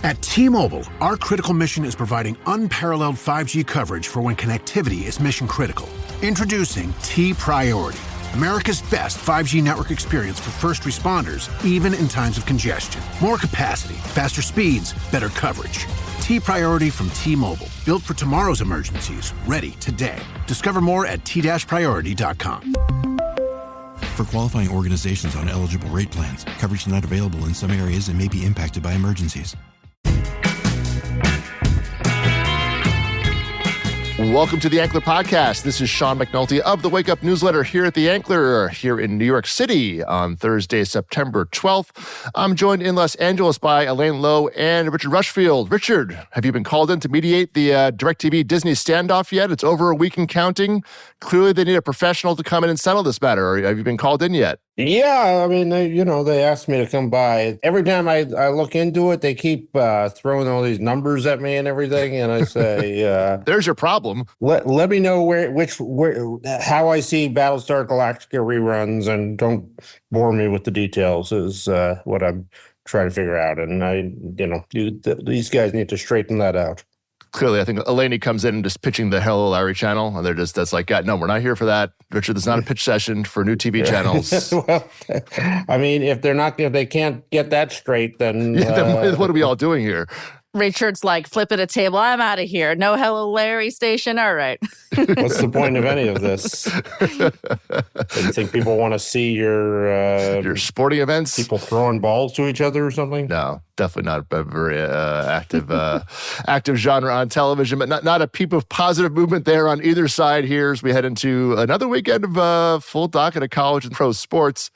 At T-Mobile, our critical mission is providing unparalleled 5G coverage for when connectivity is mission critical. Introducing T-Priority, America's best 5G network experience for first responders, even in times of congestion. More capacity, faster speeds, better coverage. T-Priority from T-Mobile, built for tomorrow's emergencies, ready today. Discover more at t-priority.com. For qualifying organizations on eligible rate plans, coverage not available in some areas and may be impacted by emergencies. Welcome to the Ankler Podcast. This is Sean McNulty of the Wake Up Newsletter here at the Ankler, here in New York City on Thursday, September 12th. I'm joined in Los Angeles by Elaine Lowe and Richard Rushfield. Richard, have you been called in to mediate the DirecTV Disney standoff yet? It's over a week and counting. Clearly, they need a professional to come in and settle this matter. Have you been called in yet? Yeah, I mean, they asked me to come by. Every time I look into it, they keep throwing all these numbers at me and everything, and I say, "There's your problem." Let me know how I see Battlestar Galactica reruns, and don't bore me with the details. Is what I'm trying to figure out, and these guys need to straighten that out. Clearly, I think Elaney comes in and just pitching the Hello Larry channel, and that's like, no, we're not here for that. Richard, there's not a pitch session for new TV channels. Well, I mean, if they can't get that straight, then what are we all doing here? Richard's like flipping a table. I'm out of here. No Hello Larry station. All right. What's the point of any of this? Do you think people want to see your sporting events? People throwing balls to each other or something? No, definitely not a very active genre on television, but not a peep of positive movement there on either side here as we head into another weekend of full docket of college and pro sports.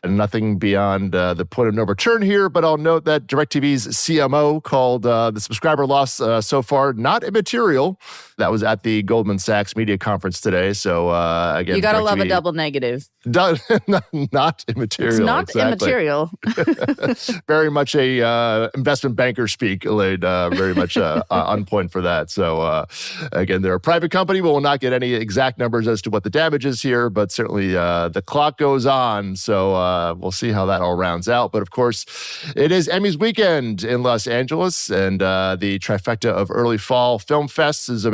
And nothing beyond the point of no return here, but I'll note that DirecTV's CMO called the subscriber loss so far not immaterial. That was at the Goldman Sachs media conference today. So again, you gotta love a double negative. Not immaterial. It's not immaterial. Very much a investment banker speak, Elaine. Very much on point for that. So again, they're a private company. We will not get any exact numbers as to what the damage is here, but certainly the clock goes on. So we'll see how that all rounds out. But of course, it is Emmys weekend in Los Angeles, and the trifecta of early fall film fests is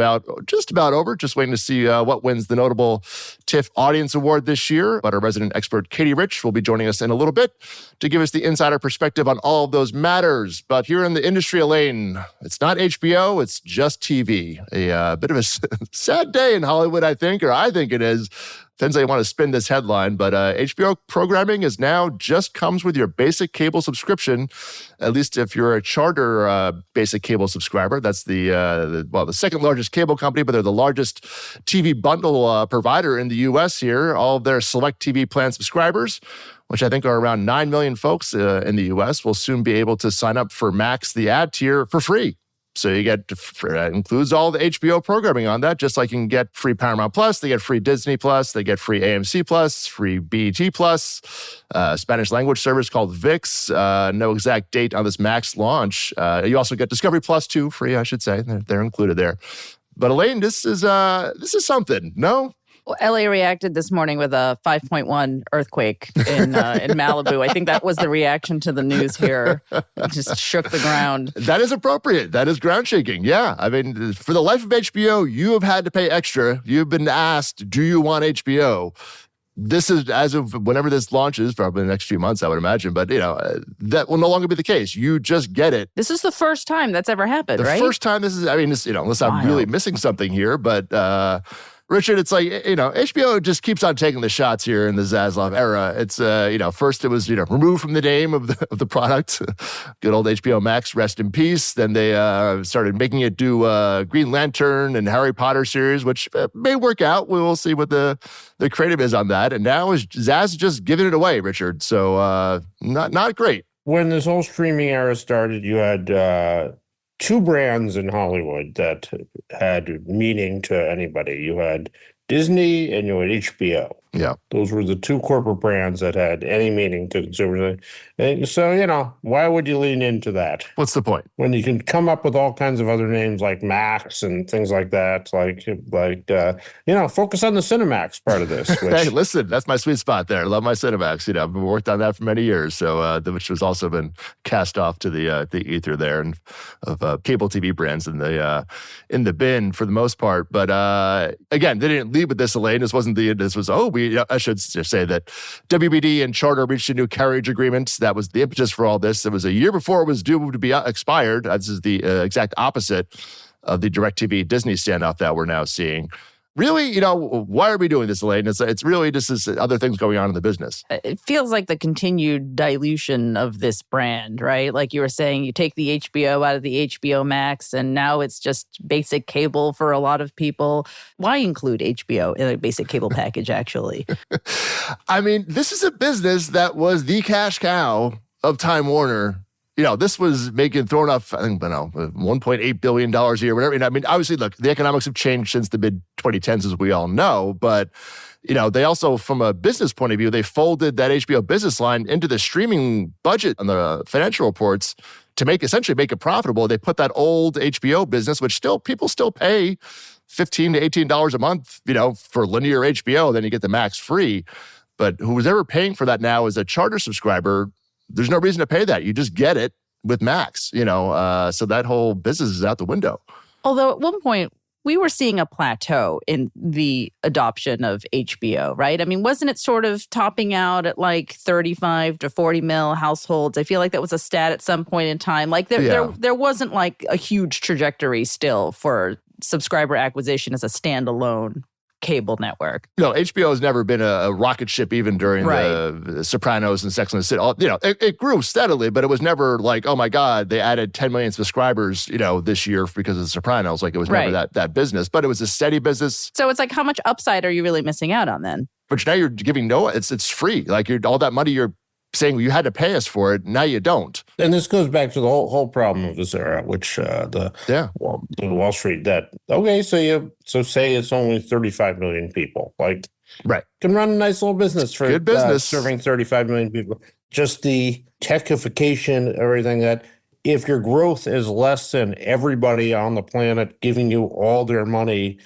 just about over. Just waiting to see what wins the notable TIFF Audience Award this year. But our resident expert, Katie Rich, will be joining us in a little bit to give us the insider perspective on all of those matters. But here in the industry, Elaine, it's not HBO, it's just TV. A bit of a sad day in Hollywood, I think it is. Depends how you want to spin this headline, but HBO programming is now just comes with your basic cable subscription, at least if you're a charter basic cable subscriber. That's the second largest cable company, but they're the largest TV bundle provider in the U.S. here. All of their select TV plan subscribers, which I think are around 9 million folks in the U.S., will soon be able to sign up for Max, the ad tier, for free. So you get, that includes all the HBO programming on that, just like you can get free Paramount Plus, they get free Disney Plus, they get free AMC Plus, free BET Plus, Spanish language service called VIX. No exact date on this Max launch. You also get Discovery Plus too, free, I should say. They're included there. But Elaine, this is something, no? Well, LA reacted this morning with a 5.1 earthquake in Malibu. I think that was the reaction to the news here. It just shook the ground. That is appropriate. That is ground shaking. Yeah. I mean, for the life of HBO, you have had to pay extra. You've been asked, do you want HBO? This is, as of whenever this launches, probably in the next few months, I would imagine. But, that will no longer be the case. You just get it. This is the first time that's ever happened, right? The first time this is, unless I'm really missing something here. But, Richard, it's like, HBO just keeps on taking the shots here in the Zaslav era. It's, first it was, removed from the name of the product. Good old HBO Max, rest in peace. Then they started making it do Green Lantern and Harry Potter series, which may work out. We will see what the creative is on that. And now Zaz just giving it away, Richard. So not great. When this whole streaming era started, you had two brands in Hollywood that had meaning to anybody. You had Disney and you had HBO. Yeah. Those were the two corporate brands that had any meaning to consumers. And so, why would you lean into that? What's the point? When you can come up with all kinds of other names like Max and things like that, focus on the Cinemax part of this. Which, Hey, listen, that's my sweet spot there. I love my Cinemax. I've worked on that for many years, so which has also been cast off to the ether there and of cable TV brands in the bin for the most part. But again, they didn't lead with this, Elaine. This wasn't I should just say that WBD and Charter reached a new carriage agreement. That was the impetus for all this. It was a year before it was due to be expired. This is the exact opposite of the DirecTV Disney standoff that we're now seeing. Really, why are we doing this, Elaine? It's really just this other things going on in the business. It feels like the continued dilution of this brand, right? Like you were saying, you take the HBO out of the HBO Max, and now it's just basic cable for a lot of people. Why include HBO in a basic cable package, actually? I mean, this is a business that was the cash cow of Time Warner. This was throwing off, I think, $1.8 billion a year, whatever. And I mean, obviously, look, the economics have changed since the mid-2010s, as we all know. But, they also, from a business point of view, they folded that HBO business line into the streaming budget on the financial reports to essentially make it profitable. They put that old HBO business, which people still pay $15 to $18 a month, for linear HBO. Then you get the Max free. But who's ever paying for that now is a Charter subscriber. There's no reason to pay that. You just get it with Max, so that whole business is out the window. Although at one point, we were seeing a plateau in the adoption of HBO, right? I mean, wasn't it sort of topping out at like 35 to 40 mil households? I feel like that was a stat at some point in time. Like there wasn't like a huge trajectory still for subscriber acquisition as a standalone cable network. HBO has never been a rocket ship, even during the Sopranos and Sex and the City. It grew steadily, but it was never like, oh my God, they added 10 million subscribers, this year because of the Sopranos. Like it was never that business, but it was a steady business. So it's like, how much upside are you really missing out on then? But now you're giving it's free. Like all that money you're saying you had to pay us for it. Now you don't. And this goes back to the whole problem of this era, which the Wall Street debt. Okay, so say it's only 35 million people. Like, can run a nice little business for good business serving 35 million people. Just the techification, everything that. If your growth is less than everybody on the planet giving you all their money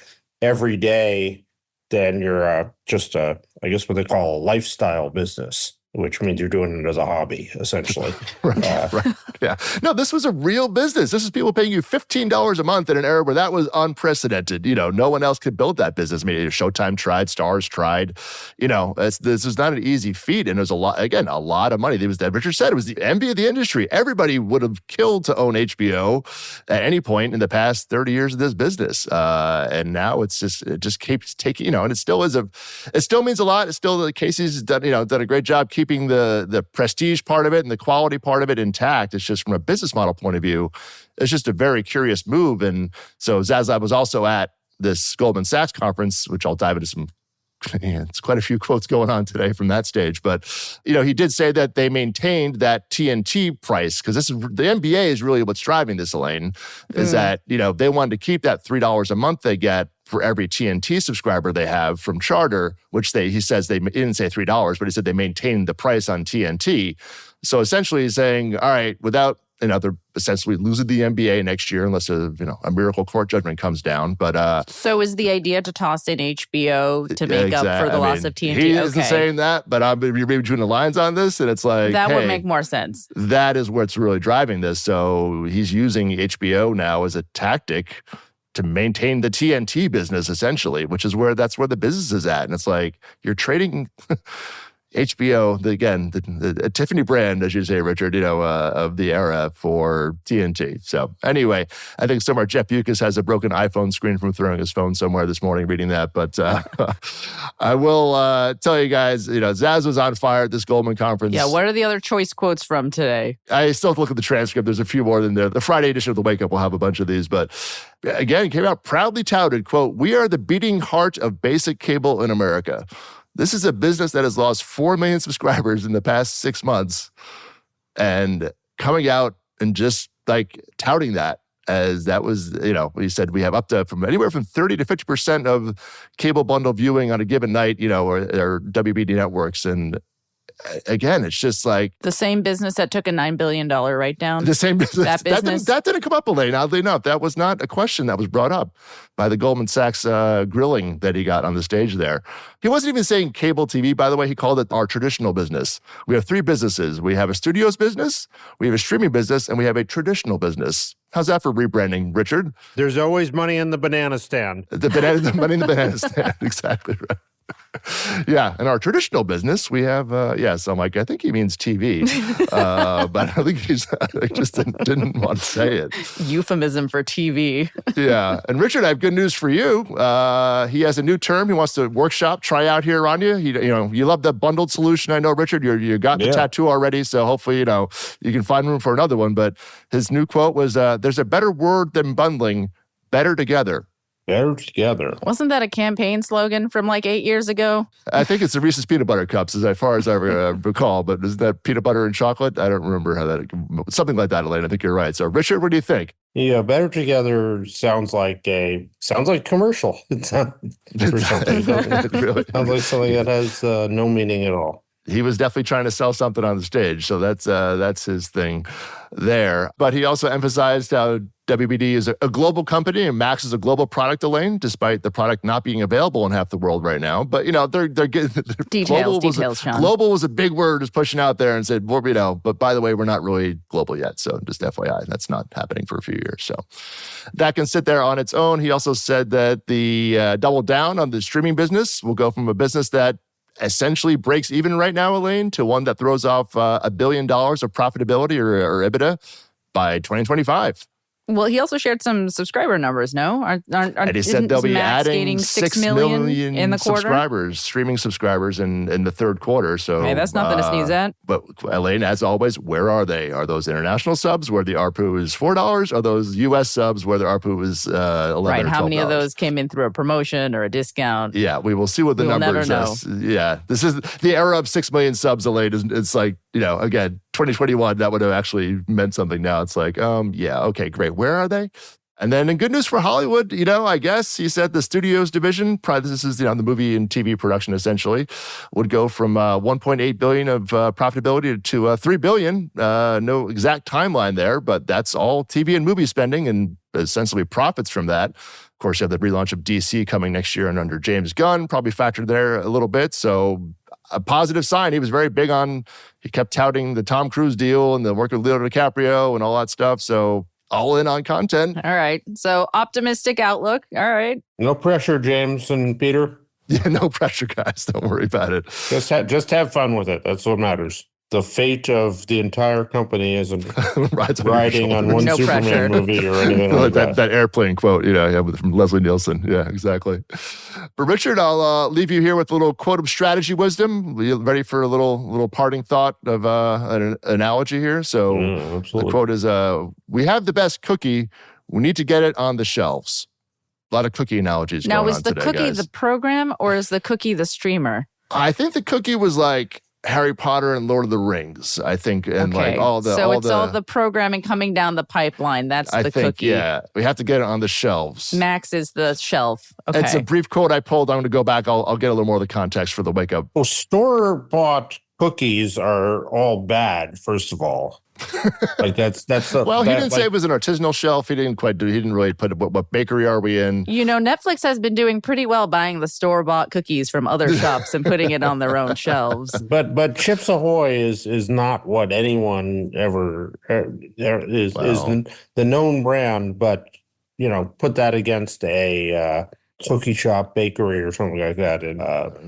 every day, then you're just I guess what they call a lifestyle business, which means you're doing it as a hobby, essentially. Right. Yeah. No, this was a real business. This is people paying you $15 a month in an era where that was unprecedented. No one else could build that business. I mean, Showtime tried, Starz tried. This is not an easy feat. And it was a lot of money. Richard said it was the envy of the industry. Everybody would have killed to own HBO at any point in the past 30 years of this business. And now it just keeps taking, and it still means a lot. It's still, Casey's done a great job keeping the prestige part of it and the quality part of it intact. It's just from a business model point of view, it's just a very curious move. And so Zaslav was also at this Goldman Sachs conference, which I'll dive into some, it's quite a few quotes going on today from that stage. But, he did say that they maintained that TNT price, because the NBA is really what's driving this, Elaine, is that, they wanted to keep that $3 a month they get for every TNT subscriber they have from Charter, which he says they didn't say $3, but he said they maintained the price on TNT. So essentially he's saying, all right, without they're essentially losing the NBA next year unless a miracle court judgment comes down. But so is the idea to toss in HBO to make up for the loss of TNT? He isn't saying that, but I'm reading between the lines on this, and it's like that would make more sense. That is what's really driving this. So he's using HBO now as a tactic to maintain the TNT business, essentially, which is that's where the business is at. And it's like you're trading HBO, the Tiffany brand, as you say, Richard, of the era for TNT. So anyway, I think somewhere Jeff Bewkes has a broken iPhone screen from throwing his phone somewhere this morning reading that. But I will tell you guys, Zaz was on fire at this Goldman conference. Yeah, what are the other choice quotes from today? I still have to look at the transcript. There's a few more than there. The Friday edition of the Wake Up will have a bunch of these. But again, came out proudly touted, quote, "We are the beating heart of basic cable in America. This is a business that has lost 4 million subscribers in the past 6 months," and coming out and just like touting that as that was, he said we have up to from anywhere from 30 to 50% of cable bundle viewing on a given night, or WBD networks. And again, it's just like the same business that took a $9 billion write down. the same business. That business? That didn't come up, Elaine. Oddly enough, that was not a question that was brought up by the Goldman Sachs grilling that he got on the stage there. He wasn't even saying cable TV, by the way. He called it our traditional business. We have three businesses. We have a studios business, we have a streaming business, and we have a traditional business. How's that for rebranding, Richard? There's always money in the banana stand. The money in the banana stand. Exactly right. Yeah, in our traditional business, we have, so I'm like, I think he means TV, but I think I just didn't want to say it. Euphemism for TV. Yeah, and Richard, I have good news for you. He has a new term he wants to workshop, try out here on you. You love the bundled solution. I know, Richard, you got the tattoo already, so hopefully, you can find room for another one. But his new quote was, there's a better word than bundling, better together. Better together. Wasn't that a campaign slogan from like 8 years ago? I think it's the Reese's Peanut Butter Cups, as far as I recall. But is that peanut butter and chocolate? I don't remember how that... Something like that, Elaine. I think you're right. So, Richard, what do you think? Yeah, better together sounds like commercial. It sounds for something. It really sounds like something that has no meaning at all. He was definitely trying to sell something on the stage, so that's his thing there. But he also emphasized how WBD is a global company and Max is a global product, Elaine, despite the product not being available in half the world right now. But they're getting details. Sean. Global was a big word, just pushing out there and said, well, but by the way, we're not really global yet. So just FYI, that's not happening for a few years. So that can sit there on its own. He also said that the double down on the streaming business will go from a business that essentially breaks even right now, Elaine, to one that throws off $1 billion of profitability or EBITDA by 2025. Well, he also shared some subscriber numbers, no? And he said they'll be adding 6 million in the quarter? subscribers, streaming subscribers in the third quarter. So hey, that's nothing to sneeze at. But Elaine, as always, where are they? Are those international subs where the ARPU is $4? Are those U.S. subs where the ARPU is $11 right, or $12? how many of those came in through a promotion or a discount? Yeah, we will see what the numbers are. Yeah, this is the era of 6 million subs, Elaine. It's like, again, 2021, that would have actually meant something. Now it's like, okay, great. Where are they? And then in good news for Hollywood, I guess he said the studios division, this is, the movie and TV production essentially, would go from $1.8 billion of profitability to $3 billion. No exact timeline there, but that's all TV and movie spending and essentially profits from that. Of course, you have the relaunch of DC coming next year and under James Gunn, probably factored there a little bit. So a positive sign. He was very big he kept touting the Tom Cruise deal and the work with Leonardo DiCaprio and all that stuff. So all in on content. All right. So optimistic outlook. All right. No pressure, James and Peter. Yeah, no pressure, guys. Don't worry about it. Just have fun with it. That's what matters. The fate of the entire company isn't riding on one Superman pressure. Movie or anything like that. That airplane quote, from Leslie Nielsen. Yeah, exactly. But Richard, I'll leave you here with a little quote of strategy wisdom. Are you ready for a little parting thought of an analogy here? So the quote is, we have the best cookie. We need to get it on the shelves. A lot of cookie analogies now, going on today, Now, is the cookie guys. the program or is the cookie the streamer? I think the cookie was like Harry Potter and Lord of the Rings, I think, and okay. like all the programming coming down the pipeline. That's the cookie. Yeah, we have to get it on the shelves. Max is the shelf. Okay. It's a brief quote I pulled. I'm going to go back. I'll get a little more of the context for the wake up. Well, store-bought cookies are all bad, first of all. Like that's the, well, he didn't say it was an artisanal shelf. He didn't really put what bakery are we in. Netflix has been doing pretty well buying the store-bought cookies from other shops and putting it on their own shelves. But Chips Ahoy is not what anyone ever is the known brand. But put that against a cookie shop bakery or something like that. And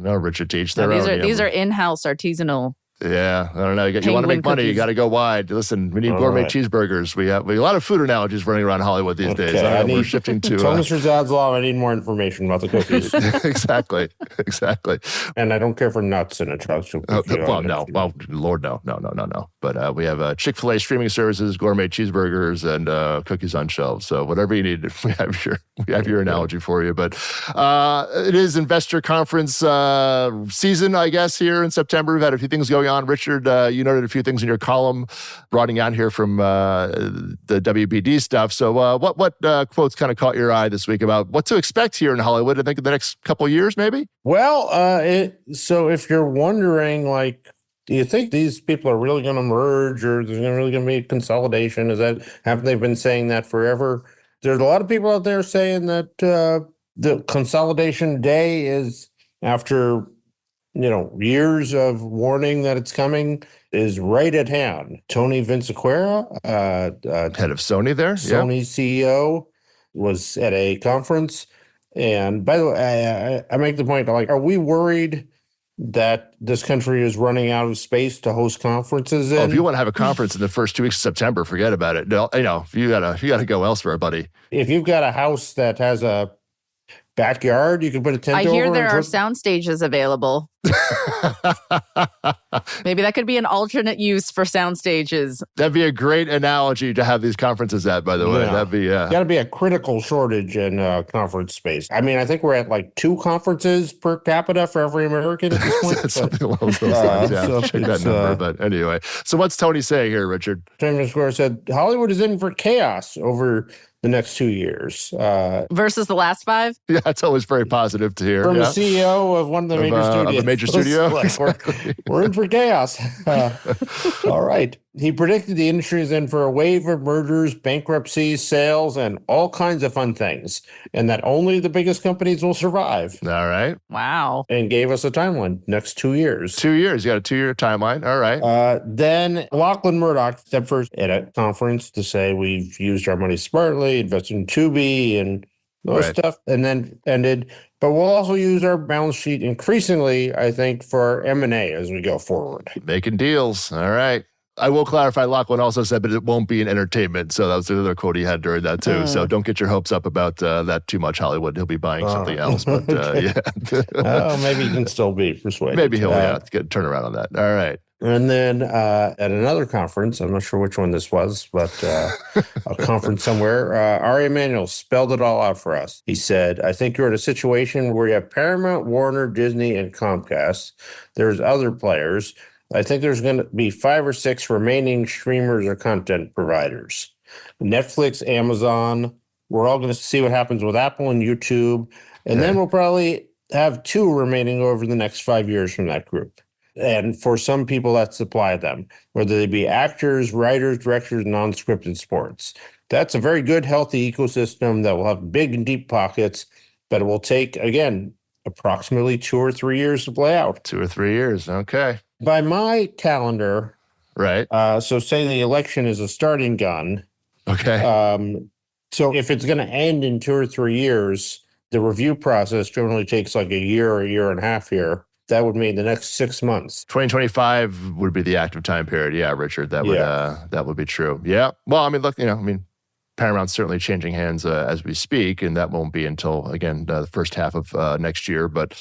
no, Richard, teach their own. These are in-house artisanal. Yeah, I don't know. You want to make money, you got to go wide. Listen, we need gourmet cheeseburgers. We have a lot of food analogies running around Hollywood these days. We're shifting to... Mr. Zadslav, I need more information about the cookies. Exactly. And I don't care for nuts in a chocolate chip cookie. No. Well, Lord, no. But we have Chick-fil-A streaming services, gourmet cheeseburgers, and cookies on shelves. So whatever you need, we have your analogy for you. But it is investor conference season, I guess, here in September. We've had a few things going on on. Richard, you noted a few things in your column, broadening out here from the WBD stuff. So what quotes kind of caught your eye this week about what to expect here in Hollywood, I think, in the next couple of years, maybe? Well, so if you're wondering, like, do you think these people are really going to merge, or there's really going to be consolidation? Haven't they been saying that forever? There's a lot of people out there saying that the consolidation day is, after years of warning that it's coming, is right at hand. Tony Vinciquerra, head of Sony there, Sony's CEO, was at a conference. And by the way, I make the point, like, are we worried that this country is running out of space to host conferences in? Oh, if you want to have a conference in the first 2 weeks of September, forget about it. No, you gotta go elsewhere, buddy. If you've got a house that has a backyard, you can put a tent over. I hear there are sound stages available. Maybe that could be an alternate use for sound stages. That'd be a great analogy to have these conferences at, by the way. That'd be, got to be a critical shortage in conference space. I mean, I think we're at like 2 conferences per capita for every American at this point. Something along those lines, yeah. So check that number. But anyway, so what's Tony saying here, Richard? Tony Square said, Hollywood is in for chaos over the next 2 years. Versus the last 5? Yeah, it's always very positive to hear. From the CEO of one of the major studios. Of a major studio? Like, exactly. we're in for chaos. All right. He predicted the industry is in for a wave of mergers, bankruptcies, sales, and all kinds of fun things, and that only the biggest companies will survive. All right. Wow. And gave us a timeline, next 2 years. 2 years. You got a 2-year timeline. All right. Then Lachlan Murdoch stepped first at a conference to say we've used our money smartly, invested in Tubi and those stuff, and then ended. But we'll also use our balance sheet increasingly, I think, for M&A as we go forward. Making deals. All right. I will clarify, Lachlan also said, but it won't be in entertainment. So that was the other quote he had during that too. So don't get your hopes up about that too much, Hollywood. He'll be buying something else. But yeah. Maybe he can still be persuaded. Maybe he'll get a turnaround on that. All right. And then at another conference, I'm not sure which one this was, but a conference somewhere, Ari Emanuel spelled it all out for us. He said, I think you're in a situation where you have Paramount, Warner, Disney, and Comcast. There's other players. I think there's going to be 5 or 6 remaining streamers or content providers. Netflix, Amazon. We're all going to see what happens with Apple and YouTube. And then we'll probably have 2 remaining over the next 5 years from that group. And for some people that supply them, whether they be actors, writers, directors, non-scripted sports. That's a very good, healthy ecosystem that will have big and deep pockets, but it will take, again, approximately 2 or 3 years to play out. 2 or 3 years. Okay. By my calendar, right. So say the election is a starting gun. Okay. So if it's going to end in 2 or 3 years, the review process generally takes like a year or a year and a half here. That would mean the next 6 months. 2025 would be the active time period. Yeah, Richard, that would be true. Yeah. Well, I mean, look, Paramount's certainly changing hands as we speak, and that won't be until, again, the first half of next year. But,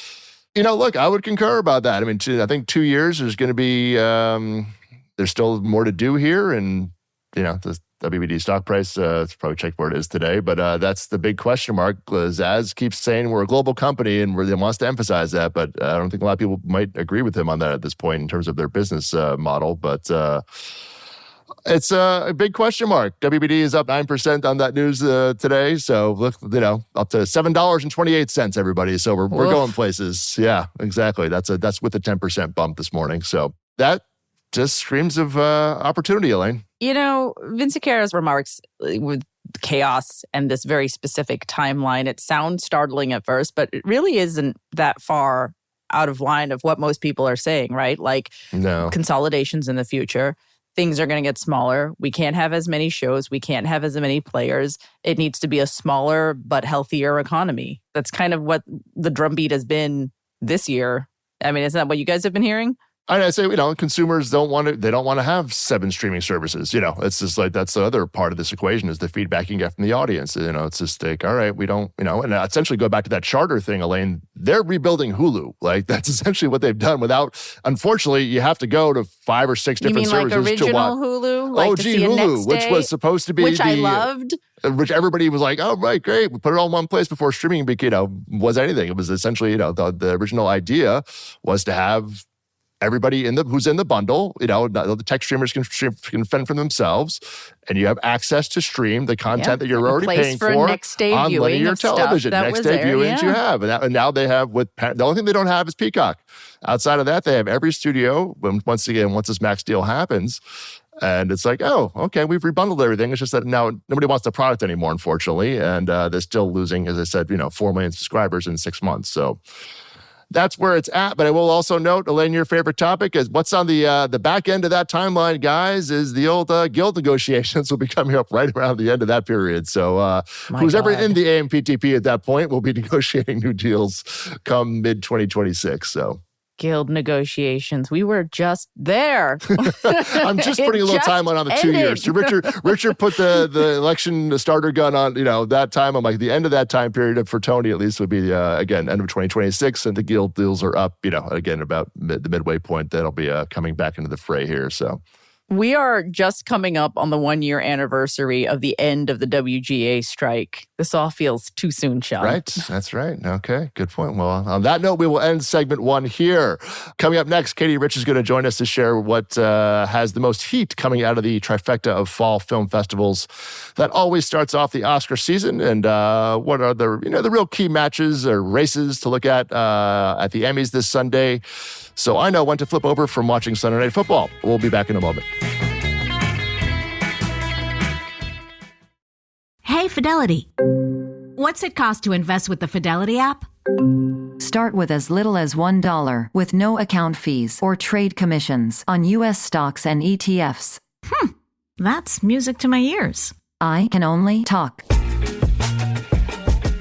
look, I would concur about that. I mean, I think 2 years is going to be, there's still more to do here. And, the WBD stock price, it's probably checked where it is today. But that's the big question mark. Zaz keeps saying we're a global company and he wants to emphasize that. But I don't think a lot of people might agree with him on that at this point in terms of their business model. But it's a big question mark. WBD is up 9% on that news today. So look, up to $7.28, everybody. So we're going places. Yeah, exactly. That's with a 10% bump this morning. So that just screams of opportunity, Elaine. Vinciquerra's remarks with chaos and this very specific timeline, it sounds startling at first, but it really isn't that far out of line of what most people are saying, right? Like consolidations in the future. Things are going to get smaller. We can't have as many shows. We can't have as many players. It needs to be a smaller but healthier economy. That's kind of what the drumbeat has been this year. I mean, isn't that what you guys have been hearing? I say, consumers don't want to have 7 streaming services. It's just like, that's the other part of this equation is the feedback you get from the audience. It's just like, all right, we don't, and essentially go back to that charter thing, Elaine, they're rebuilding Hulu. Like that's essentially what they've done unfortunately, you have to go to 5 or 6 different services like original to watch. Hulu? Like OG Hulu, which was supposed to be which I loved. Which everybody was like, oh, right, great. We put it all in one place before streaming, was anything. It was essentially, the original idea was to have everybody who's in the bundle, the tech streamers can fend for themselves, and you have access to stream the content that you're already paying for next day on viewing linear television. Next day viewings you have. And now they have the only thing they don't have is Peacock. Outside of that, they have every studio. Once this Max deal happens, and it's like, oh, okay, we've rebundled everything. It's just that now nobody wants the product anymore, unfortunately. And they're still losing, as I said, 4 million subscribers in 6 months. So that's where it's at. But I will also note, Elaine, your favorite topic is what's on the back end of that timeline, guys, is the old guild negotiations will be coming up right around the end of that period. So who's ever in the AMPTP at that point will be negotiating new deals come mid-2026. So guild negotiations. We were just there. I'm just putting a little timeline on the 2 years. So Richard put the election starter gun on, that time. I'm like, the end of that time period for Tony at least would be, again, end of 2026. And the guild deals are up, again, about the midway point. That'll be coming back into the fray here. So we are just coming up on the 1 year anniversary of the end of the WGA strike. This all feels too soon, Sean. Right. That's right. Okay. Good point. Well, on that note, we will end segment 1 here. Coming up next, Katie Rich is going to join us to share what has the most heat coming out of the trifecta of fall film festivals that always starts off the Oscar season, and what are the real key matches or races to look at the Emmys this Sunday. So I know when to flip over from watching Sunday Night Football. We'll be back in a moment. Hey, Fidelity. What's it cost to invest with the Fidelity app? Start with as little as $1 with no account fees or trade commissions on U.S. stocks and ETFs. That's music to my ears. I can only talk.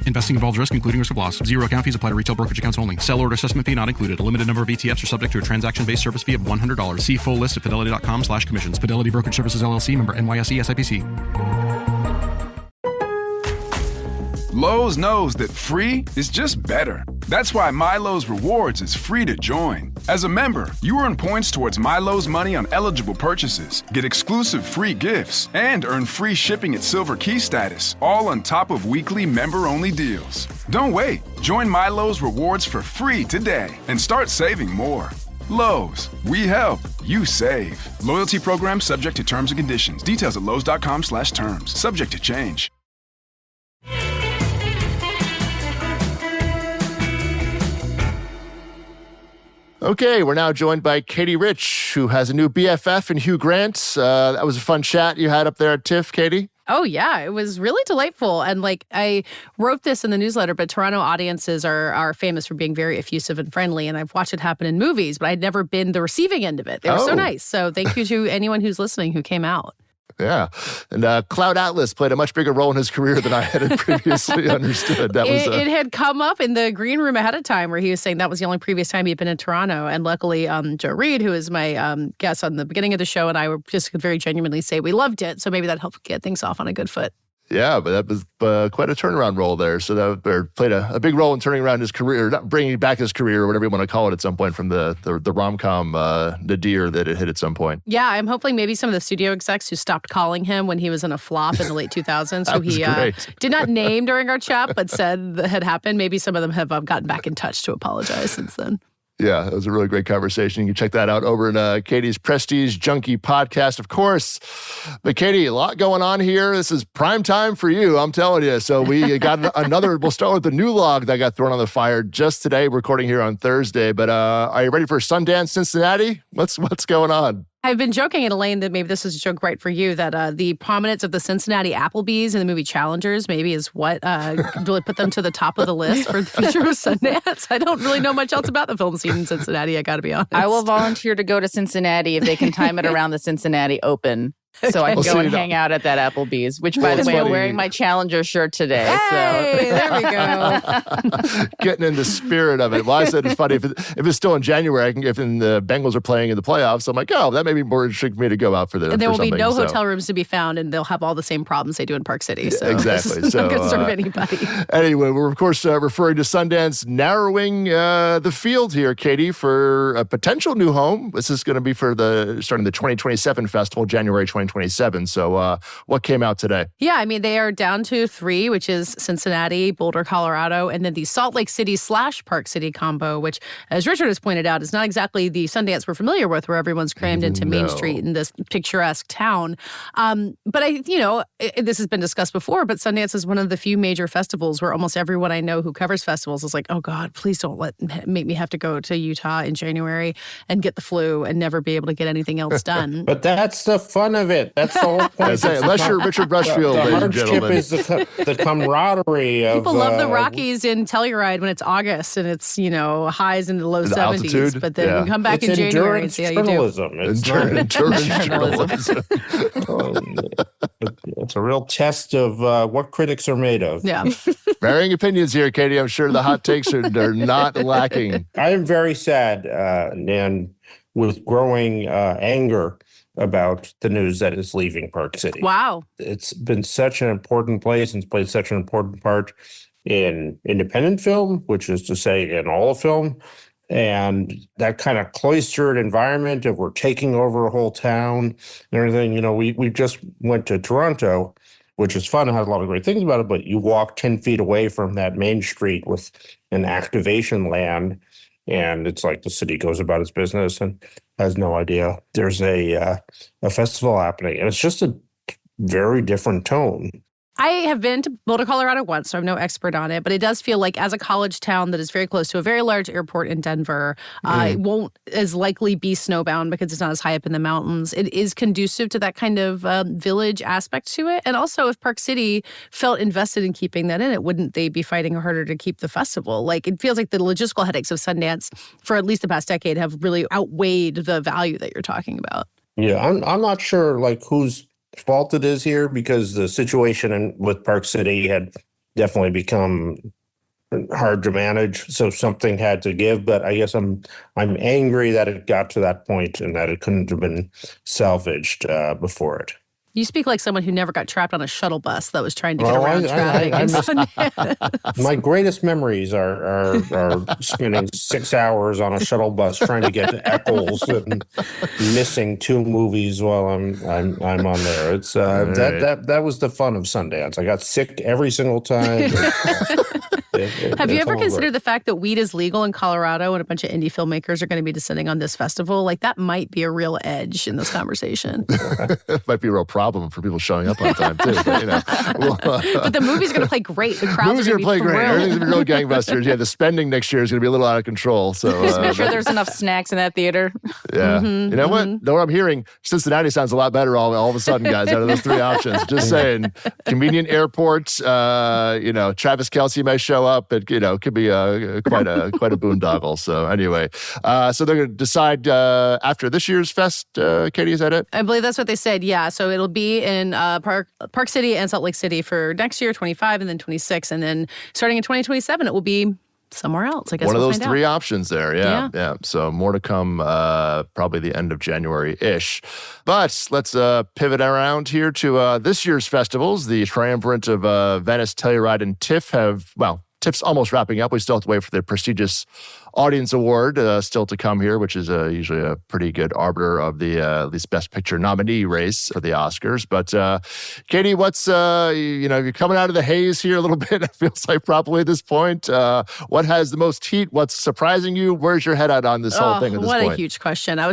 Investing involves risk, including risk of loss. Zero account fees apply to retail brokerage accounts only. Sell order assessment fee not included. A limited number of ETFs are subject to a transaction-based service fee of $100. See full list at fidelity.com/commissions. Fidelity Brokerage Services, LLC, member NYSE SIPC. Lowe's knows that free is just better. That's why MyLowe's Rewards is free to join. As a member, you earn points towards MyLowe's money on eligible purchases, get exclusive free gifts, and earn free shipping at Silver Key status, all on top of weekly member-only deals. Don't wait. Join MyLowe's Rewards for free today and start saving more. Lowe's, we help, you save. Loyalty program subject to terms and conditions. Details at lowes.com/terms. Subject to change. Okay, we're now joined by Katie Rich, who has a new BFF in Hugh Grant. That was a fun chat you had up there at TIFF, Katie. Oh, yeah. It was really delightful. And I wrote this in the newsletter, but Toronto audiences are famous for being very effusive and friendly. And I've watched it happen in movies, but I'd never been the receiving end of it. They were so nice. So thank you to anyone who's listening who came out. Yeah. And Cloud Atlas played a much bigger role in his career than I had previously understood. It had come up in the green room ahead of time where he was saying that was the only previous time he'd been in Toronto. And luckily, Joe Reed, who is my guest on the beginning of the show, and I were just very genuinely say we loved it. So maybe that helped get things off on a good foot. Yeah, but that was quite a turnaround role there. So that played a big role in turning around his career, not bringing back his career or whatever you want to call it at some point from the rom-com nadir that it hit at some point. Yeah, I'm hoping maybe some of the studio execs who stopped calling him when he was in a flop in the late 2000s, who he did not name during our chat, but said that had happened. Maybe some of them have gotten back in touch to apologize since then. Yeah, it was a really great conversation. You can check that out over in Katie's Prestige Junkie podcast, of course. But Katie, a lot going on here. This is prime time for you, I'm telling you. So we got we'll start with the new log that got thrown on the fire just today, recording here on Thursday. But are you ready for Sundance Cincinnati? What's going on? I've been joking, Elaine, that maybe this is a joke right for you, that the prominence of the Cincinnati Applebee's in the movie Challengers maybe is what really put them to the top of the list for the future of Sundance. I don't really know much else about the film scene in Cincinnati, I got to be honest. I will volunteer to go to Cincinnati if they can time it around the Cincinnati Open. So I can go and hang out at that Applebee's, which, by the way, I'm wearing my Challenger shirt today. Hey, there we go. Getting in the spirit of it. Well, I said it's funny. If it's still in January, I can, if the Bengals are playing in the playoffs, I'm like, oh, that may be more interesting for me to go out for the. And there will be no hotel rooms to be found, and they'll have all the same problems they do in Park City. So exactly. This is not going to serve anybody. Anyway, we're, of course, referring to Sundance narrowing the field here, Katie, for a potential new home. This is going to be for starting the 2027 festival, January 2027. 2027. So what came out today? Yeah, I mean, they are down to 3, which is Cincinnati, Boulder, Colorado, and then the Salt Lake City / Park City combo, which, as Richard has pointed out, is not exactly the Sundance we're familiar with, where everyone's crammed into Main Street in this picturesque town. But this has been discussed before, but Sundance is one of the few major festivals where almost everyone I know who covers festivals is like, oh God, please don't make me have to go to Utah in January and get the flu and never be able to get anything else done. But that's the fun of it. That's the whole point. Unless you're Richard Brushfield, ladies and gentlemen. Is the camaraderie of... People love the Rockies in Telluride when it's August and it's, highs in the low 70s. Altitude, but then you come back in January and see how you do. It's endurance journalism. It's a real test of what critics are made of. Yeah. Varying opinions here, Katie. I'm sure the hot takes are not lacking. I am very sad, and with growing anger about the news that is leaving Park City. Wow. It's been such an important place and it's played such an important part in independent film, which is to say in all of film. And that kind of cloistered environment of we're taking over a whole town and everything. We just went to Toronto, which is fun and has a lot of great things about it, but you walk 10 feet away from that main street with an activation land, and it's like the city goes about its business and has no idea there's a festival happening. And it's just a very different tone. I have been to Boulder, Colorado once, so I'm no expert on it, but it does feel like as a college town that is very close to a very large airport in Denver, it won't as likely be snowbound because it's not as high up in the mountains. It is conducive to that kind of village aspect to it. And also, if Park City felt invested in keeping that in it, wouldn't they be fighting harder to keep the festival? Like, it feels like the logistical headaches of Sundance for at least the past decade have really outweighed the value that you're talking about. Yeah, I'm not sure whose fault it is here, because the situation with Park City had definitely become hard to manage, so something had to give. But I guess I'm angry that it got to that point and that it couldn't have been salvaged before it. You speak like someone who never got trapped on a shuttle bus that was trying to get around traffic. My greatest memories are spending 6 hours on a shuttle bus trying to get to Eccles and missing 2 movies while I'm on there. It's that was the fun of Sundance. I got sick every single time. Have you ever considered the fact that weed is legal in Colorado and a bunch of indie filmmakers are going to be descending on this festival? Like, that might be a real edge in this conversation. It might be a real problem for people showing up on time, too. But, but the movie's going to play great. The crowd's going to play thrilled. great. Everything's going to be real gangbusters. Yeah, the spending next year is going to be a little out of control. So just make sure there's enough snacks in that theater. Yeah. You know what? Know what I'm hearing? Cincinnati sounds a lot better all of a sudden, guys, out of those 3 options. Just saying. Convenient airports, Travis Kelce may show up. It could be quite a boondoggle. So anyway, so they're going to decide after this year's fest. Katie, is that it? I believe that's what they said. Yeah. So it'll be in Park City and Salt Lake City for next year, 25, and then 26, and then starting in 2027, it will be somewhere else. I guess one of we'll those find 3 out. options there. Yeah. So more to come, probably the end of January-ish. But let's pivot around here to this year's festivals. The triumvirate of Venice, Telluride, and TIFF TIFF's almost wrapping up. We still have to wait for the prestigious Audience Award still to come here, which is usually a pretty good arbiter of the at least Best Picture nominee race for the Oscars. But Katie, what's you're coming out of the haze here a little bit. It feels like probably at this point. What has the most heat? What's surprising you? Where's your head at on this whole thing at this point? What a huge question. I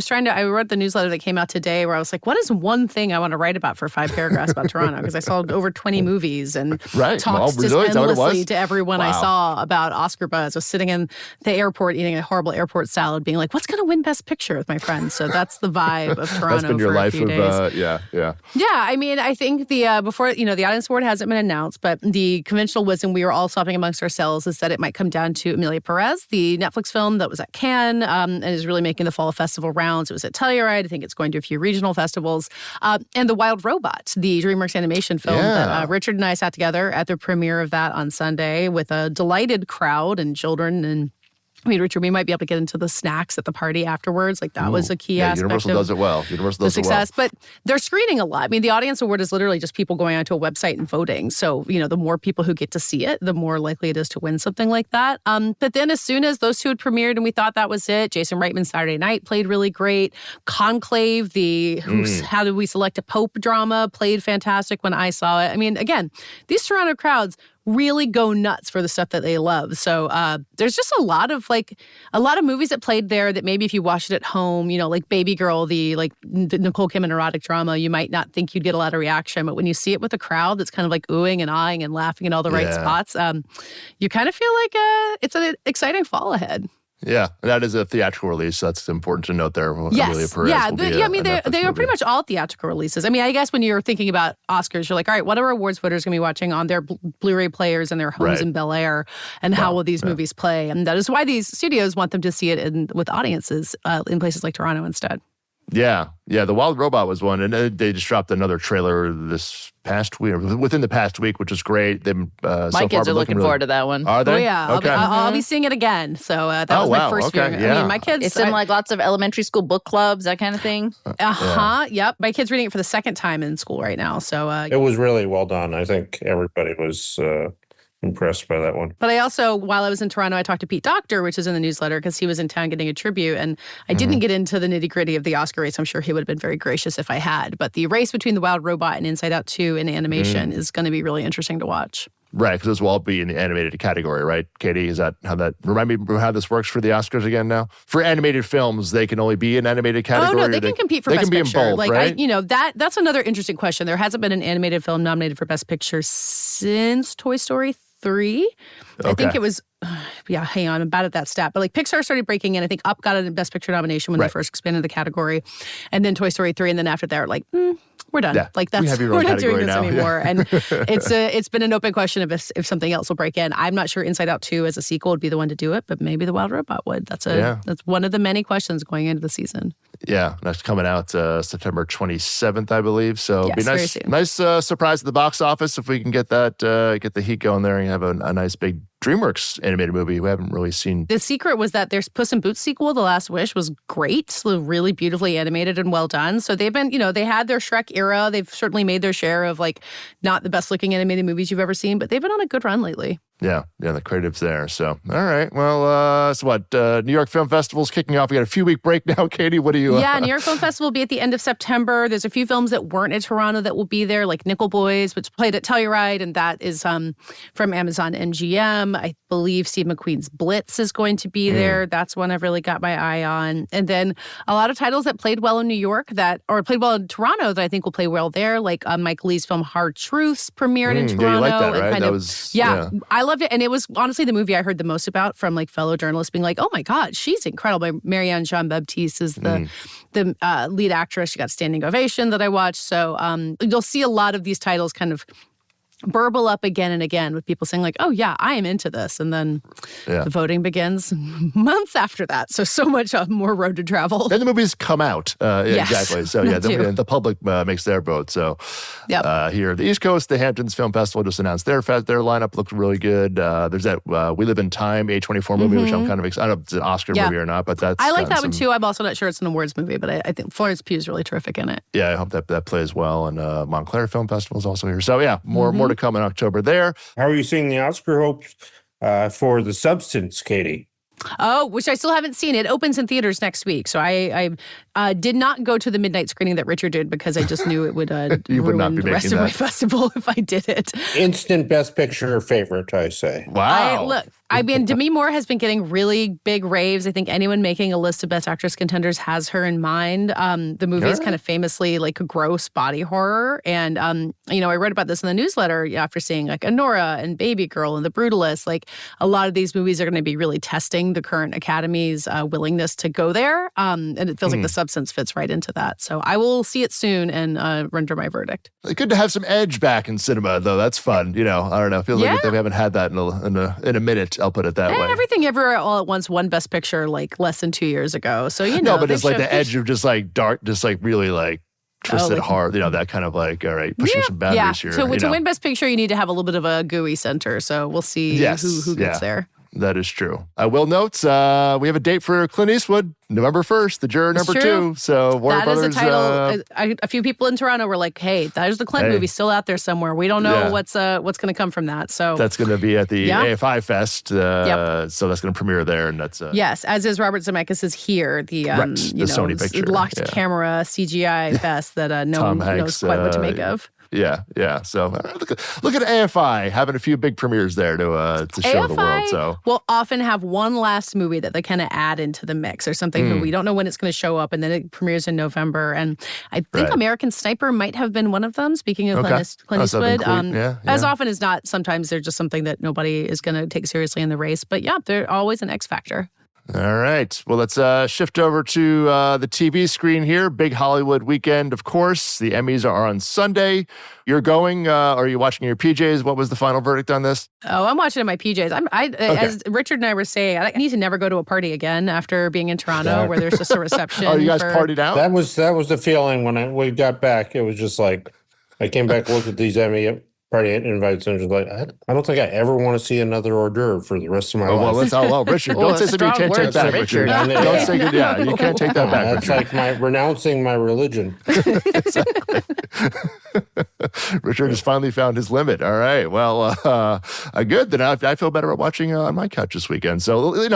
wrote the newsletter that came out today where I was like, what is one thing I want to write about for 5 paragraphs about Toronto? Because I saw over 20 movies and talked just endlessly to everyone I saw about Oscar buzz. I was sitting in the airport eating a horrible airport salad, being like, what's going to win Best Picture with my friends? So that's the vibe of Toronto. That's been your for life a few days. Yeah. Yeah, I mean, I think the before, the Audience Award hasn't been announced, but the conventional wisdom we were all swapping amongst ourselves is that it might come down to Emilia Perez, the Netflix film that was at Cannes and is really making the fall festival rounds. It was at Telluride. I think it's going to a few regional festivals. And The Wild Robot, the DreamWorks animation film that Richard and I sat together at the premiere of that on Sunday with a delighted crowd and children and I mean, Richard, we might be able to get into the snacks at the party afterwards. Like that was a key aspect Universal of does it well. Universal does the it well. success. But they're screening a lot. I mean, the audience award is literally just people going onto a website and voting. So, the more people who get to see it, the more likely it is to win something like that. But then as soon as those two had premiered and we thought that was it, Jason Reitman's Saturday Night played really great. Conclave, How Did We Select a Pope drama, played fantastic when I saw it. I mean, again, these Toronto crowds really go nuts for the stuff that they love. So there's just a lot of movies that played there that maybe if you watched it at home, like Baby Girl, the Nicole Kidman erotic drama, you might not think you'd get a lot of reaction. But when you see it with a crowd that's kind of like oohing and eyeing and laughing in all the right spots, you kind of feel like it's an exciting fall ahead. Yeah, that is a theatrical release. So that's important to note there. Yes. Amelia Perez Yeah, will be I mean, they are pretty much all theatrical releases. I mean, I guess when you're thinking about Oscars, you're like, all right, what are awards voters going to be watching on their Blu-ray players and their homes in Bel Air, and how will these movies play? And that is why these studios want them to see it with audiences in places like Toronto instead. Yeah. The Wild Robot was one, and they just dropped another trailer this past week, within the past week, which is great. My kids are looking forward to that one. Are they? Oh yeah, Okay. I'll be seeing it again. So that was my first viewing. Yeah. I mean, my kids. It's in like lots of elementary school book clubs, that kind of thing. Yep. My kid's reading it for the second time in school right now. So it was really well done. I think everybody was impressed by that one. But I also, while I was in Toronto, I talked to Pete Docter, which is in the newsletter, because he was in town getting a tribute. And I didn't get into the nitty gritty of the Oscar race. I'm sure he would have been very gracious if I had. But the race between The Wild Robot and Inside Out 2 in animation is going to be really interesting to watch. Right, because those will all be in the animated category, right? Katie, is that how that... Remind me how this works for the Oscars again now? For animated films, they can only be in animated category? Oh, no, they can compete for Best Picture. They can be in both, right? That's another interesting question. There hasn't been an animated film nominated for Best Picture since Toy Story 3. I think it was, hang on, I'm bad at that stat. But Pixar started breaking in. I think Up got a Best Picture nomination when they first expanded the category. And then Toy Story 3. And then after that, we're done. Yeah, We're not doing this now. anymore. And it's been an open question of if something else will break in. I'm not sure Inside Out 2 as a sequel would be the one to do it, but maybe The Wild Robot would. That's one of the many questions going into the season. Yeah, that's coming out September 27th, I believe. So it'd be nice surprise at the box office if we can get that, get the heat going there and have a nice big DreamWorks animated movie we haven't really seen. The secret was that their Puss in Boots sequel, The Last Wish, was great. So really beautifully animated and well done. So they've been, they had their Shrek era. They've certainly made their share of not the best looking animated movies you've ever seen, but they've been on a good run lately. Yeah, the creative's there. So, all right. Well, New York Film Festival's kicking off. We got a few week break now, Katie. What do you... Yeah, New York Film Festival will be at the end of September. There's a few films that weren't in Toronto that will be there, like Nickel Boys, which played at Telluride, and that is from Amazon MGM. I believe Steve McQueen's Blitz is going to be there. That's one I've really got my eye on. And then a lot of titles that played well in New York or played well in Toronto that I think will play well there, like Mike Leigh's film Hard Truths premiered in Toronto. Yeah, you like that, right? That was... I loved it. And it was honestly the movie I heard the most about from fellow journalists being like, oh my God, she's incredible. Marianne Jean-Baptiste is the lead actress. She got a standing ovation that I watched. So you'll see a lot of these titles kind of burble up again and again with people saying oh yeah, I am into this. And then the voting begins months after that. So much more road to travel. Then the movies come out. Yes, exactly. So the public makes their vote. So here at the East Coast, the Hamptons Film Festival just announced their lineup looked really good. There's that We Live in Time, A24 movie, which I'm kind of excited. I don't know if it's an Oscar movie or not, but I like that one too. I'm also not sure it's an awards movie, but I think Florence Pugh is really terrific in it. Yeah, I hope that plays well. And Montclair Film Festival is also here. So more to come in October there. How are you seeing the Oscar hopes for The Substance, Katie? Oh, which I still haven't seen. It opens in theaters next week. So I did not go to the midnight screening that Richard did because I just knew it would ruin the rest of my festival if I did it. Instant Best Picture favorite, I say. Wow. Demi Moore has been getting really big raves. I think anyone making a list of Best Actress contenders has her in mind. The movie is kind of famously a gross body horror. And, I read about this in the newsletter after seeing Anora and Baby Girl and The Brutalist. A lot of these movies are going to be really testing the current Academy's willingness to go there. And it feels like The Substance fits right into that. So I will see it soon and render my verdict. Good to have some edge back in cinema, though. That's fun. I don't know. I feel like we haven't had that in a minute. I'll put it that way. Everything Everywhere All at Once won Best Picture less than 2 years ago. So No, but it's the edge of just dark, just really twisted hard. That kind of all right, pushing some boundaries here. To win Best Picture, you need to have a little bit of a gooey center. So we'll see who gets there. That is true. I will note we have a date for Clint Eastwood, November 1st, The Juror number 2. So Warner Brothers. That is a title. A few people in Toronto were like, "Hey, there's the Clint movie still out there somewhere. We don't know what's going to come from that." So that's going to be at the AFI Fest. So that's going to premiere there, and that's yes, as is Robert Zemeckis is here. The Sony picture, locked camera CGI fest that no one knows quite what to make of. Yeah. So look at AFI having a few big premieres there to show the world. So we'll often have one last movie that they kind of add into the mix or something that we don't know when it's going to show up, and then it premieres in November. And I think American Sniper might have been one of them. Speaking of Clint Eastwood, as often as not, sometimes they're just something that nobody is going to take seriously in the race. But they're always an X factor. All right. Well, let's shift over to the TV screen here. Big Hollywood weekend, of course. The Emmys are on Sunday. You're going, or are you watching your PJs? What was the final verdict on this? Oh, I'm watching in my PJs. As Richard and I were saying, I need to never go to a party again after being in Toronto where there's just a reception. Oh, you guys partied out? That was the feeling when we got back. It was just like, I came back, looked at these Emmy party invites, and just like, I don't think I ever want to see another hors d'oeuvre for the rest of my life. Richard, don't say something you can't take back, Richard. Don't say you can't take that back. That's like renouncing my religion. Exactly. Richard has finally found his limit. All right. Well, good. Then I feel better about watching on my couch this weekend. So,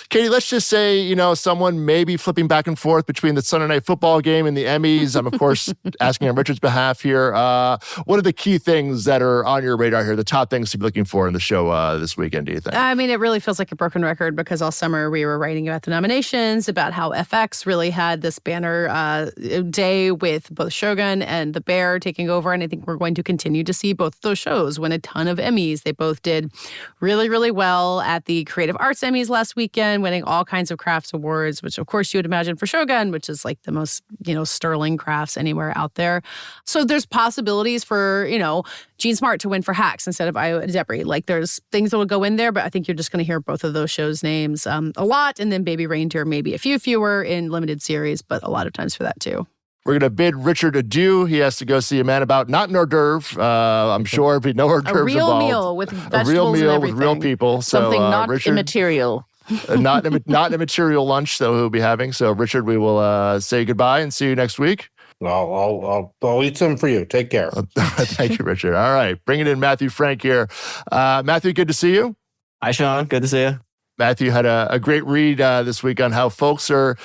Katie, let's just say, someone may be flipping back and forth between the Sunday Night Football game and the Emmys. I'm, of course, asking on Richard's behalf here. What are the key things that are on your radar here, the top things to be looking for in the show this weekend, do you think? I mean, it really feels like a broken record because all summer we were writing about the nominations, about how FX really had this banner day with both Shogun and The Bear taking over. And I think we're going to continue to see both of those shows win a ton of Emmys. They both did really, really well at the Creative Arts Emmys last weekend, winning all kinds of crafts awards, which of course you would imagine for Shogun, which is like the most, sterling crafts anywhere out there. So there's possibilities for, Gene Smart to win for Hacks instead of Io Debris. Like there's things that will go in there, but I think you're just going to hear both of those shows' names a lot. And then Baby Reindeer, maybe a few fewer in limited series, but a lot of times for that too. We're going to bid Richard adieu. He has to go see a man about not an hors d'oeuvre. I'm sure if no hors d'oeuvres involved. A real meal with vegetables A real meal and with real people. Something so, not Richard, immaterial. not an immaterial lunch that we'll be having. So, Richard, we will say goodbye and see you next week. I'll eat some for you. Take care. Thank you, Richard. All right. Bringing in Matthew Frank here. Matthew, good to see you. Hi, Sean. Good to see you. Matthew had a great read this week on how folks are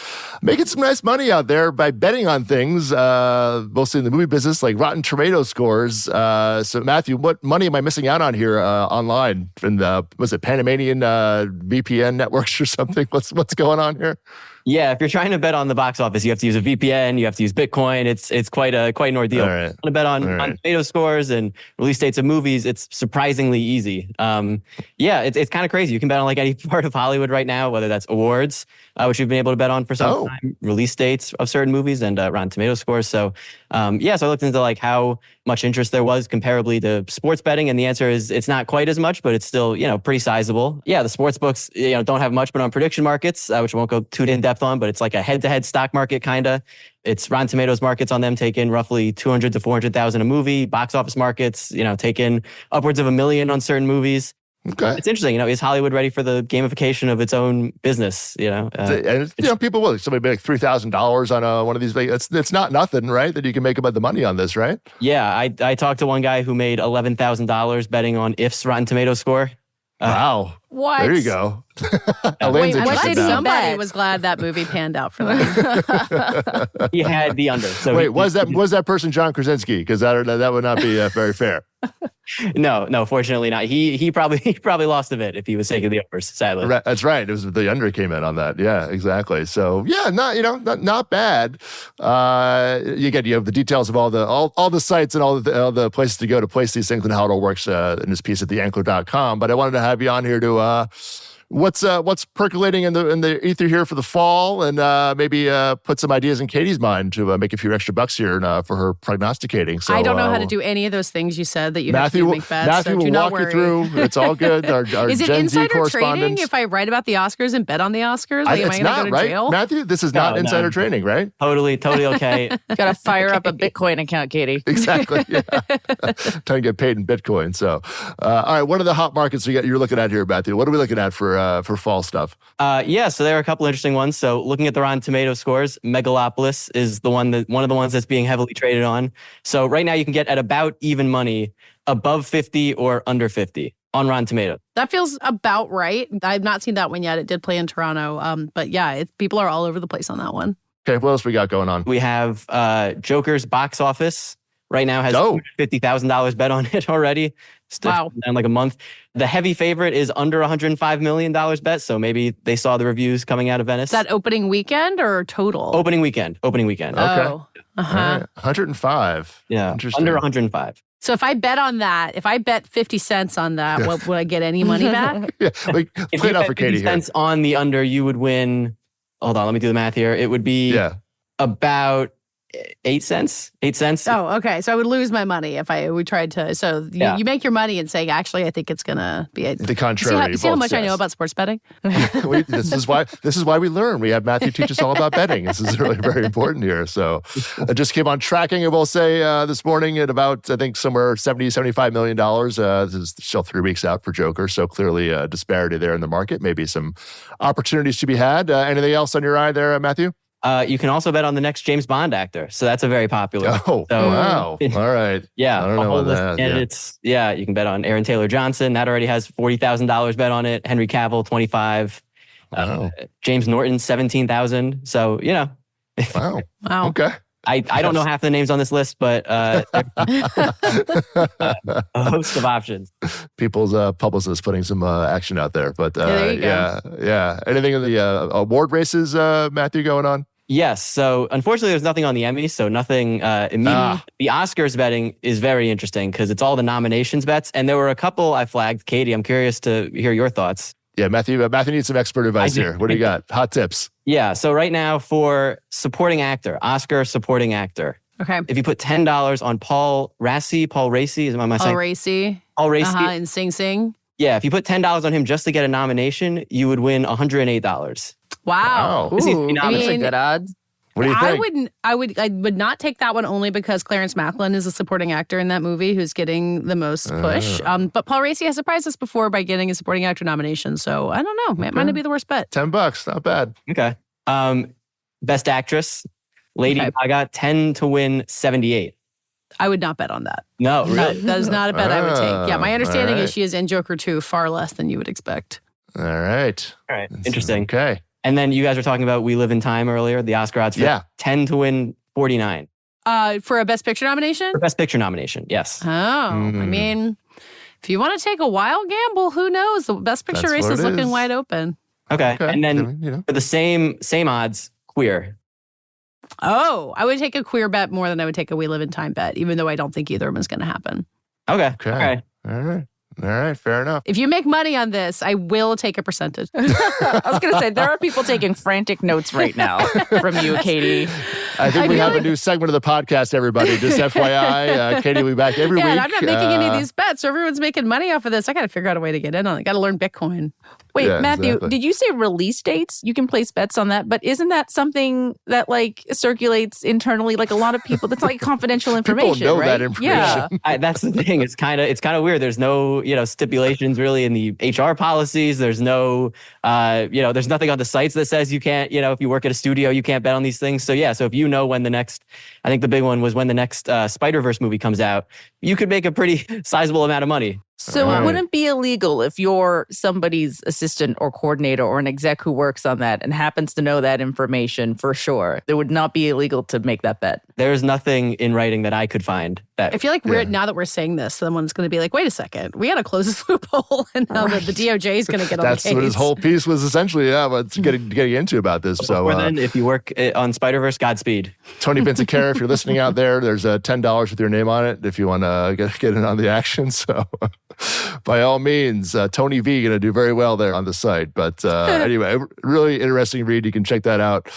making some nice money out there by betting on things, mostly in the movie business, like Rotten Tomato scores. So, Matthew, what money am I missing out on here online? In was it Panamanian VPN networks or something? What's going on here? Yeah, if you're trying to bet on the box office, you have to use a VPN, you have to use Bitcoin. It's quite an ordeal. Right. To bet on tomato scores and release dates of movies, it's surprisingly easy. It's kind of crazy. You can bet on like any part of Hollywood right now, whether that's awards, which we've been able to bet on for some time, release dates of certain movies, and Rotten Tomato scores. So, so I looked into like how much interest there was comparably to sports betting, and the answer is it's not quite as much, but it's still pretty sizable. Yeah, the sports books don't have much, but on prediction markets, which I won't go too in depth on, but it's like a head-to-head stock market kind of. It's Rotten Tomatoes markets on them take in roughly 200 to 400,000 a movie. Box office markets, take in upwards of $1 million on certain movies. Okay. It's interesting, is Hollywood ready for the gamification of its own business? People will. Somebody make like $3,000 on one of these. It's not nothing, right? That you can make about the money on this, right? Yeah, I talked to one guy who made $11,000 betting on IF's Rotten Tomato score. Wow. What? There you go. Wait, what did somebody was glad that movie panned out for them. He had the under. So was that person John Krasinski? Because that would not be very fair. No, fortunately not. He probably lost a bit if he was taking the overs, sadly. Right, that's right. It was the under came in on that. Yeah, exactly. So yeah, not bad. You have the details of all the sites and all the places to go to place these things and how it all works in this piece at theankler.com. But I wanted to have you on here to what's percolating in the ether here for the fall, and maybe put some ideas in Katie's mind to make a few extra bucks here for her prognosticating. So I don't know how to do any of those things you said that you Matthew, have to make bets. Matthew will walk you through. It's all good. Our is it Gen Z insider correspondents. trading if I write about the Oscars and bet on the Oscars? Like, It's am I not going to go to right, jail? Matthew. This is not insider trading, right? Totally okay. You got to fire up a Bitcoin account, Katie. Exactly. Yeah. Trying to get paid in Bitcoin. So, all right. What are the hot markets you're looking at here, Matthew? What are we looking at for for fall stuff? Yeah, so there are a couple interesting ones. So looking at the Rotten Tomato scores, Megalopolis is one of the ones that's being heavily traded on. So right now you can get at about even money, above 50 or under 50 on Rotten Tomatoes. That feels about right. I've not seen that one yet. It did play in Toronto. But yeah, people are all over the place on that one. Okay, what else we got going on? We have Joker's box office right now has $50,000 bet on it already. Wow. In like a month. The heavy favorite is under $105 million bet. So maybe they saw the reviews coming out of Venice. Is that opening weekend or total? Opening weekend. Okay. Oh. Uh-huh. Right. 105. Yeah. Under 105. So if I bet on that, if I bet 50 cents on that, what would I get any money back? Yeah, like, play it out for Katie 50 cents here. on the under, you would win. Hold on, let me do the math here. It would be about 8 cents. 8 cents. Oh, okay. So I would lose my money if we tried to. So you make your money and say, actually, I think it's going to be the contrary. See how much I know about sports betting? This is why we learn. We have Matthew teach us all about betting. This is really very important here. So I just came on tracking, I will say, this morning at about, I think, somewhere $75 million. This is still 3 weeks out for Joker. So clearly a disparity there in the market. Maybe some opportunities to be had. Anything else on your eye there, Matthew? You can also bet on the next James Bond actor. So that's a very popular. Oh, wow. All right. Yeah. I don't know about that. Yeah, you can bet on Aaron Taylor Johnson. That already has $40,000 bet on it. Henry Cavill, 25. Wow. James Norton, 17,000. So, Wow. Wow. Okay. I don't know half the names on this list, but a host of options. People's publicists putting some action out there. But there you go. Yeah. Anything in the award races, Matthew, going on? Yes. So unfortunately, there's nothing on the Emmys, so nothing immediate. The Oscars betting is very interesting because it's all the nominations bets. And there were a couple I flagged. Katie, I'm curious to hear your thoughts. Yeah, Matthew needs some expert advice here. What do you got? Hot tips. Yeah. So right now for supporting actor, Oscar supporting actor. Okay. If you put $10 on Paul Raci, is my Paul Raci. Paul Raci. And Sing Sing. Yeah. If you put $10 on him just to get a nomination, you would win $108. Wow. Ooh, that's a good odds. What do you think? I would not take that one only because Clarence Macklin is a supporting actor in that movie who's getting the most push. But Paul Raci has surprised us before by getting a supporting actor nomination. So I don't know. It might not be the worst bet. $10, not bad. Okay. Best actress, Lady Gaga, 10 to win 78. I would not bet on that. No, really? That is not a bet I would take. Yeah, my understanding right. is she is in Joker 2 far less than you would expect. All right. Interesting. Okay. And then you guys were talking about We Live in Time earlier, the Oscar odds for 10 to win 49. For a Best Picture nomination? For Best Picture nomination, yes. Oh, I mean, if you want to take a wild gamble, who knows? The Best Picture race is looking wide open. Okay. And then for the same odds, queer. Oh, I would take a queer bet more than I would take a We Live in Time bet, even though I don't think either of them is going to happen. Okay. All right, fair enough. If you make money on this, I will take a percentage. I was going to say, there are people taking frantic notes right now from you, Katie. I think we have a new segment of the podcast, everybody. Just FYI, Katie will be back every week. Yeah, I'm not making any of these bets. So everyone's making money off of this. I got to figure out a way to get in on it. Got to learn Bitcoin. Wait, Matthew, did you say release dates? You can place bets on that, but isn't that something that circulates internally? Like a lot of people, that's like confidential information, people know right? that information. Yeah. That's the thing. It's kind of weird. There's no, stipulations really in the HR policies. There's no, there's nothing on the sites that says you can't, if you work at a studio, you can't bet on these things. So yeah, so if you know when the next, I think the big one was when the next Spider-Verse movie comes out, you could make a pretty sizable amount of money. So it wouldn't be illegal if you're somebody's assistant or coordinator or an exec who works on that and happens to know that information for sure. It would not be illegal to make that bet. There's nothing in writing that I could find that. I feel like now that we're saying this, someone's going to be like, wait a second, we got to close this loophole. And now the DOJ is going to get on the case. That's what his whole piece was essentially, getting into about this. So then, if you work on Spider-Verse, Godspeed. Tony Vincicara, if you're listening out there, there's $10 with your name on it if you want to get in on the action. So by all means, Tony V going to do very well there on the site. But anyway, really interesting read. You can check that out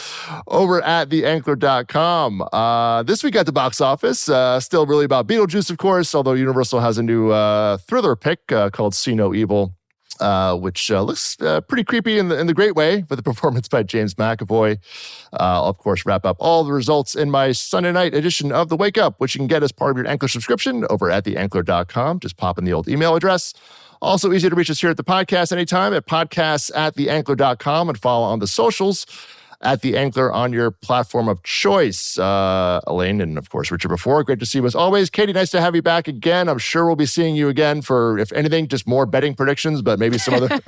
over at theankler.com. This week at the box office, still really about Beetlejuice, of course, although Universal has a new thriller pick called See No Evil, which looks pretty creepy in the great way with a performance by James McAvoy. I'll, of course, wrap up all the results in my Sunday night edition of The Wake Up, which you can get as part of your Ankler subscription over at theankler.com. Just pop in the old email address. Also easy to reach us here at the podcast anytime at podcasts@theankler.com and follow on the socials at The Ankler on your platform of choice. Elaine and, of course, Richard before. Great to see you as always. Katie, nice to have you back again. I'm sure we'll be seeing you again for, if anything, just more betting predictions, but maybe some other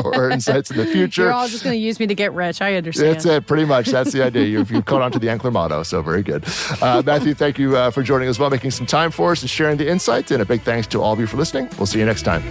or insights in the future. You're all just going to use me to get rich. I understand. That's it, pretty much. That's the idea. You've caught on to the Ankler motto, so very good. Matthew, thank you for joining us as well, making some time for us and sharing the insights. And a big thanks to all of you for listening. We'll see you next time.